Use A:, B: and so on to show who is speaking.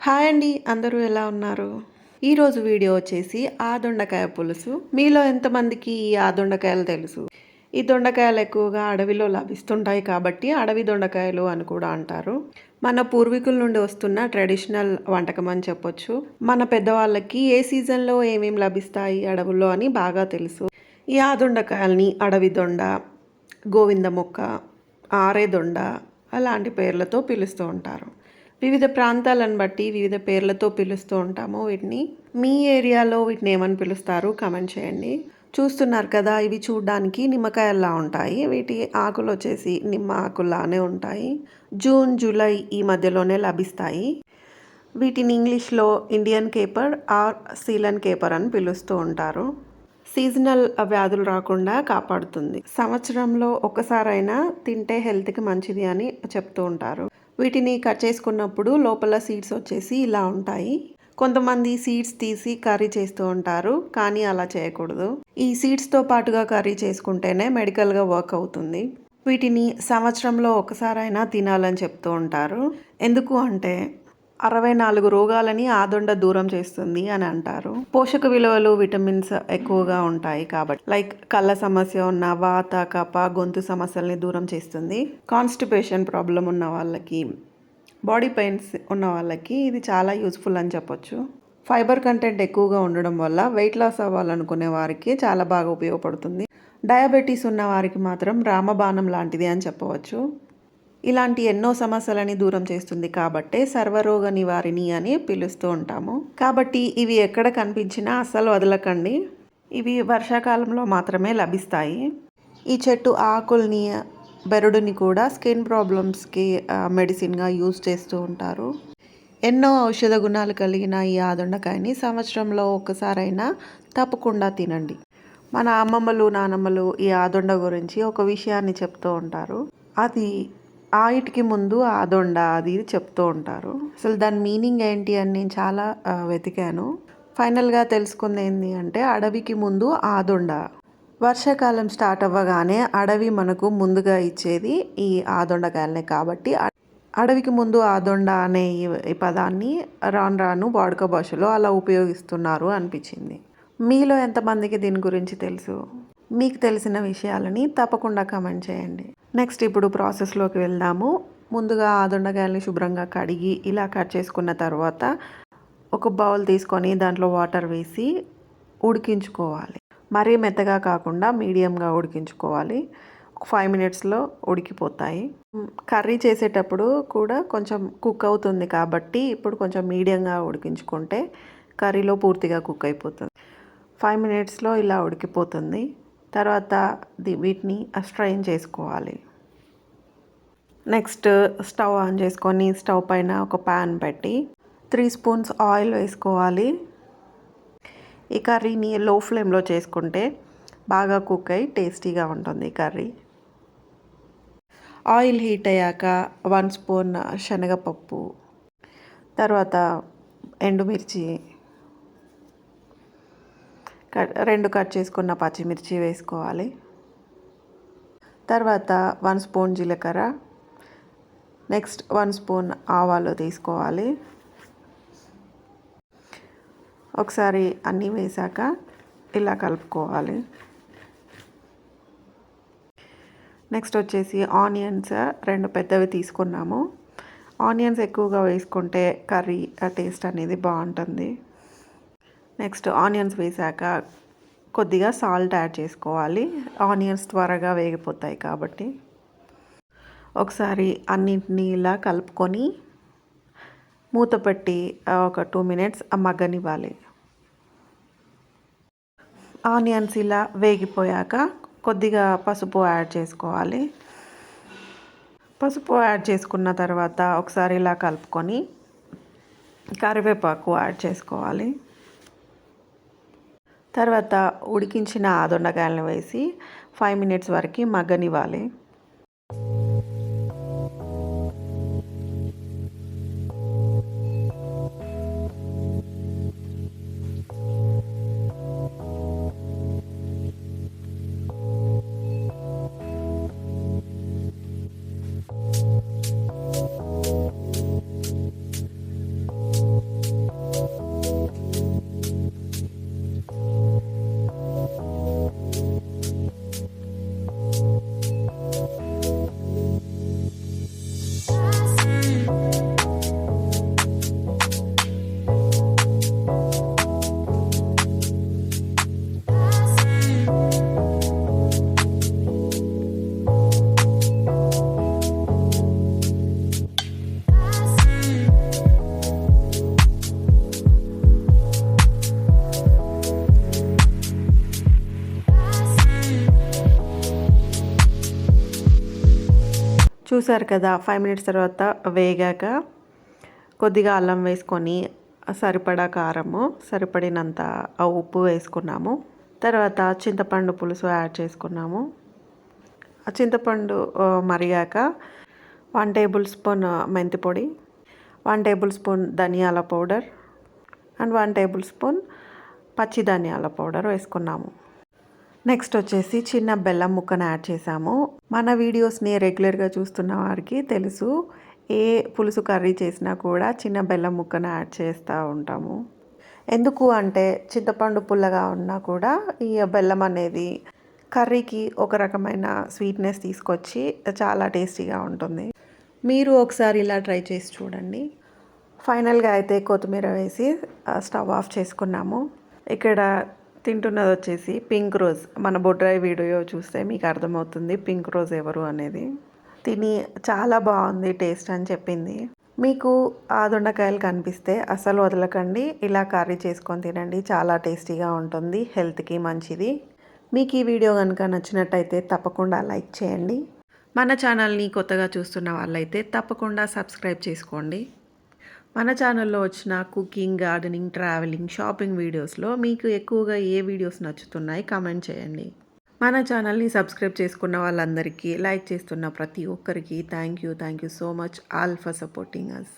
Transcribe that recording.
A: Hi అండి, అందరూ ఎలా ఉన్నారు? ఈరోజు వీడియో వచ్చేసి దొండకాయ పులుసు. మీలో ఎంతమందికి ఈ దొండకాయలు తెలుసు? ఈ దొండకాయలు ఎక్కువగా అడవిలో లభిస్తుంటాయి కాబట్టి అడవి దొండకాయలు అని కూడా అంటారు. మన పూర్వీకుల నుండి వస్తున్న ట్రెడిషనల్ వంటకం అని చెప్పొచ్చు. మన పెద్దవాళ్ళకి ఏ సీజన్లో ఏమేమి లభిస్తాయి అడవుల్లో అని బాగా తెలుసు. ఈ దొండకాయల్ని అడవి దొండ, గోవింద మొక్క, ఆరే దొండ అలాంటి పేర్లతో పిలుస్తూ ఉంటారు. వివిధ ప్రాంతాలను బట్టి వివిధ పేర్లతో పిలుస్తూ ఉంటాము వీటిని. మీ ఏరియాలో వీటిని ఏమని పిలుస్తారు కామెంట్ చేయండి. చూస్తున్నారు కదా, ఇవి చూడడానికి నిమ్మకాయల్లా ఉంటాయి. వీటి ఆకులు వచ్చేసి నిమ్మ ఆకుల్లానే ఉంటాయి. జూన్ జూలై ఈ మధ్యలోనే లభిస్తాయి. వీటిని ఇంగ్లీష్లో ఇండియన్ కేపర్ ఆర్ సీలన్ కేపర్ అని పిలుస్తూ ఉంటారు. సీజనల్ వ్యాధులు రాకుండా కాపాడుతుంది. సంవత్సరంలో ఒక్కసారైనా తింటే హెల్త్కి మంచిది అని చెప్తూ ఉంటారు. వీటిని కట్ చేసుకున్నప్పుడు లోపల సీడ్స్ వచ్చేసి ఇలా ఉంటాయి. కొంతమంది సీడ్స్ తీసి కర్రీ చేస్తూ ఉంటారు, కానీ అలా చేయకూడదు. ఈ సీడ్స్తో పాటుగా కర్రీ చేసుకుంటేనే మెడికల్గా వర్క్ అవుతుంది. వీటిని సంవత్సరంలో ఒకసారైనా తినాలని చెప్తూ ఉంటారు. ఎందుకు అంటే 64 రోగాలని దొండ దూరం చేస్తుంది అని అంటారు. పోషక విలువలు, విటమిన్స్ ఎక్కువగా ఉంటాయి కాబట్టి, లైక్ కళ్ళ సమస్య ఉన్న, వాత, కఫ, గొంతు సమస్యల్ని దూరం చేస్తుంది. కాన్స్టిపేషన్ ప్రాబ్లం ఉన్న వాళ్ళకి, బాడీ పెయిన్స్ ఉన్న వాళ్ళకి ఇది చాలా యూస్ఫుల్ అని చెప్పొచ్చు. ఫైబర్ కంటెంట్ ఎక్కువగా ఉండడం వల్ల వెయిట్ లాస్ అవ్వాలనుకునే వారికి చాలా బాగా ఉపయోగపడుతుంది. డయాబెటీస్ ఉన్న వారికి మాత్రం రామబాణం లాంటిది అని చెప్పవచ్చు. ఇలాంటి ఎన్నో సమస్యలని దూరం చేస్తుంది కాబట్టే సర్వరోగ నివారిణి అని పిలుస్తూ ఉంటాము. కాబట్టి ఇవి ఎక్కడ కనిపించినా అస్సలు వదలకండి. ఇవి వర్షాకాలంలో మాత్రమే లభిస్తాయి. ఈ చెట్టు ఆకుల్ని, బెరడుని కూడా స్కిన్ ప్రాబ్లమ్స్కి మెడిసిన్గా యూజ్ చేస్తూ ఉంటారు. ఎన్నో ఔషధ గుణాలు కలిగిన ఈ దొండకాయని సంవత్సరంలో ఒక్కసారైనా తప్పకుండా తినండి. మన అమ్మమ్మలు, నానమ్మలు ఈ దొండ గురించి ఒక విషయాన్ని చెప్తూ ఉంటారు. అది ఆయిటికి ముందు దొండ అది చెప్తూ ఉంటారు. అసలు దాని మీనింగ్ ఏంటి అని నేను చాలా వెతికాను. ఫైనల్గా తెలుసుకుంది ఏంటి అంటే, అడవికి ముందు దొండ. వర్షాకాలం స్టార్ట్ అవ్వగానే అడవి మనకు ముందుగా ఇచ్చేది ఈ దొండకాయలనే కాబట్టి అడవికి ముందు దొండ అనే ఈ పదాన్ని రాను రాను వాడుక భాషలో అలా ఉపయోగిస్తున్నారు అనిపించింది. మీలో ఎంతమందికి దీని గురించి తెలుసు? మీకు తెలిసిన విషయాలని తప్పకుండా కామెంట్ చేయండి. నెక్స్ట్ ఇప్పుడు ప్రాసెస్లోకి వెళ్దాము. ముందుగా దొండకాయలని శుభ్రంగా కడిగి ఇలా కట్ చేసుకున్న తర్వాత ఒక బౌల్ తీసుకొని దాంట్లో వాటర్ వేసి ఉడికించుకోవాలి. మరీ మెత్తగా కాకుండా మీడియంగా ఉడికించుకోవాలి. 5 మినిట్స్లో ఉడికిపోతాయి. కర్రీ చేసేటప్పుడు కూడా కొంచెం కుక్ అవుతుంది కాబట్టి ఇప్పుడు కొంచెం మీడియంగా ఉడికించుకుంటే కర్రీలో పూర్తిగా కుక్ అయిపోతుంది. 5 మినిట్స్లో ఇలా ఉడికిపోతుంది. తర్వాత వీటిని స్ట్రైన్ చేసుకోవాలి. నెక్స్ట్ స్టవ్ ఆన్ చేసుకొని స్టవ్ పైన ఒక ప్యాన్ పెట్టి 3 స్పూన్స్ ఆయిల్ వేసుకోవాలి. ఈ కర్రీని లో ఫ్లేమ్లో చేసుకుంటే బాగా కుక్ అయ్యి టేస్టీగా ఉంటుంది కర్రీ. ఆయిల్ హీట్ అయ్యాక 1 స్పూన్ శనగపప్పు, తర్వాత ఎండుమిర్చి, 2 కట్ చేసుకున్న పచ్చిమిర్చి వేసుకోవాలి. తర్వాత 1 స్పూన్ జీలకర్ర, నెక్స్ట్ 1 స్పూన్ ఆవాలు తీసుకోవాలి. ఒకసారి అన్నీ వేసాక ఇలా కలుపుకోవాలి. నెక్స్ట్ వచ్చేసి ఆనియన్స్ 2 పెద్దవి తీసుకున్నాము. ఆనియన్స్ ఎక్కువగా వేసుకుంటే కర్రీ టేస్ట్ అనేది బాగుంటుంది. నెక్స్ట్ ఆనియన్స్ వేసాక కొద్దిగా సాల్ట్ యాడ్ చేసుకోవాలి. ఆనియన్స్ త్వరగా వేగిపోతాయి కాబట్టి. ఒకసారి అన్నింటినీ ఇలా కలుపుకొని మూత పెట్టి ఒక 2 మినిట్స్ మగ్గనివ్వాలి. ఆనియన్స్ ఇలా వేగిపోయాక కొద్దిగా పసుపు యాడ్ చేసుకోవాలి. పసుపు యాడ్ చేసుకున్న తర్వాత ఒకసారి ఇలా కలుపుకొని కరివేపాకు యాడ్ చేసుకోవాలి. తర్వాత ఉడికించిన దొండకాయలను వేసి 5 మినిట్స్ వరకు మగ్గనివ్వాలి. చూసారు కదా, 5 మినిట్స్ తర్వాత వేగాక కొద్దిగా అల్లం వేసుకొని సరిపడా కారము, సరిపడినంత ఉప్పు వేసుకున్నాము. తర్వాత చింతపండు పులుసు యాడ్ చేసుకున్నాము. ఆ చింతపండు మరిగాక 1 టేబుల్ స్పూన్ మెంతి పొడి, 1 టేబుల్ స్పూన్ ధనియాల పౌడర్ అండ్ 1 టేబుల్ స్పూన్ పచ్చి ధనియాల పౌడర్ వేసుకున్నాము. నెక్స్ట్ వచ్చేసి చిన్న బెల్లం ముక్కను యాడ్ చేసాము. మన వీడియోస్ని రెగ్యులర్గా చూస్తున్న వారికి తెలుసు, ఏ పులుసు కర్రీ చేసినా కూడా చిన్న బెల్లం ముక్కను యాడ్ చేస్తూ ఉంటాము. ఎందుకు అంటే చింతపండు పుల్లగా ఉన్నా కూడా ఈ బెల్లం అనేది కర్రీకి ఒక రకమైన స్వీట్నెస్ తీసుకొచ్చి చాలా టేస్టీగా ఉంటుంది. మీరు ఒకసారి ఇలా ట్రై చేసి చూడండి. ఫైనల్గా అయితే కొత్తిమీర వేసి స్టవ్ ఆఫ్ చేసుకున్నాము. ఇక్కడ తింటున్నది వచ్చేసి పింక్ రోజ్. మన బొడ్రాయి వీడియో చూస్తే మీకు అర్థమవుతుంది పింక్ రోజ్ ఎవరు అనేది. తిని చాలా బాగుంది టేస్ట్ అని చెప్పింది. మీకు ఆ దొండకాయలు కనిపిస్తే అస్సలు వదలకండి, ఇలా కర్రీ చేసుకొని తినండి, చాలా టేస్టీగా ఉంటుంది, హెల్త్కి మంచిది. మీకు ఈ వీడియో కనుక నచ్చినట్టయితే తప్పకుండా లైక్ చేయండి. మన ఛానల్ని కొత్తగా చూస్తున్న వాళ్ళైతే తప్పకుండా సబ్స్క్రైబ్ చేసుకోండి. మన ఛానల్లో వచ్చిన కుకింగ్, గార్డెనింగ్, ట్రావెలింగ్, షాపింగ్ వీడియోస్లో మీకు ఎక్కువగా ఏ వీడియోస్ నచ్చుతున్నాయి కామెంట్ చేయండి. మన ఛానల్ని సబ్స్క్రైబ్ చేసుకున్న వాళ్ళందరికీ, లైక్ చేస్తున్న ప్రతి ఒక్కరికి thank you so much all for supporting us.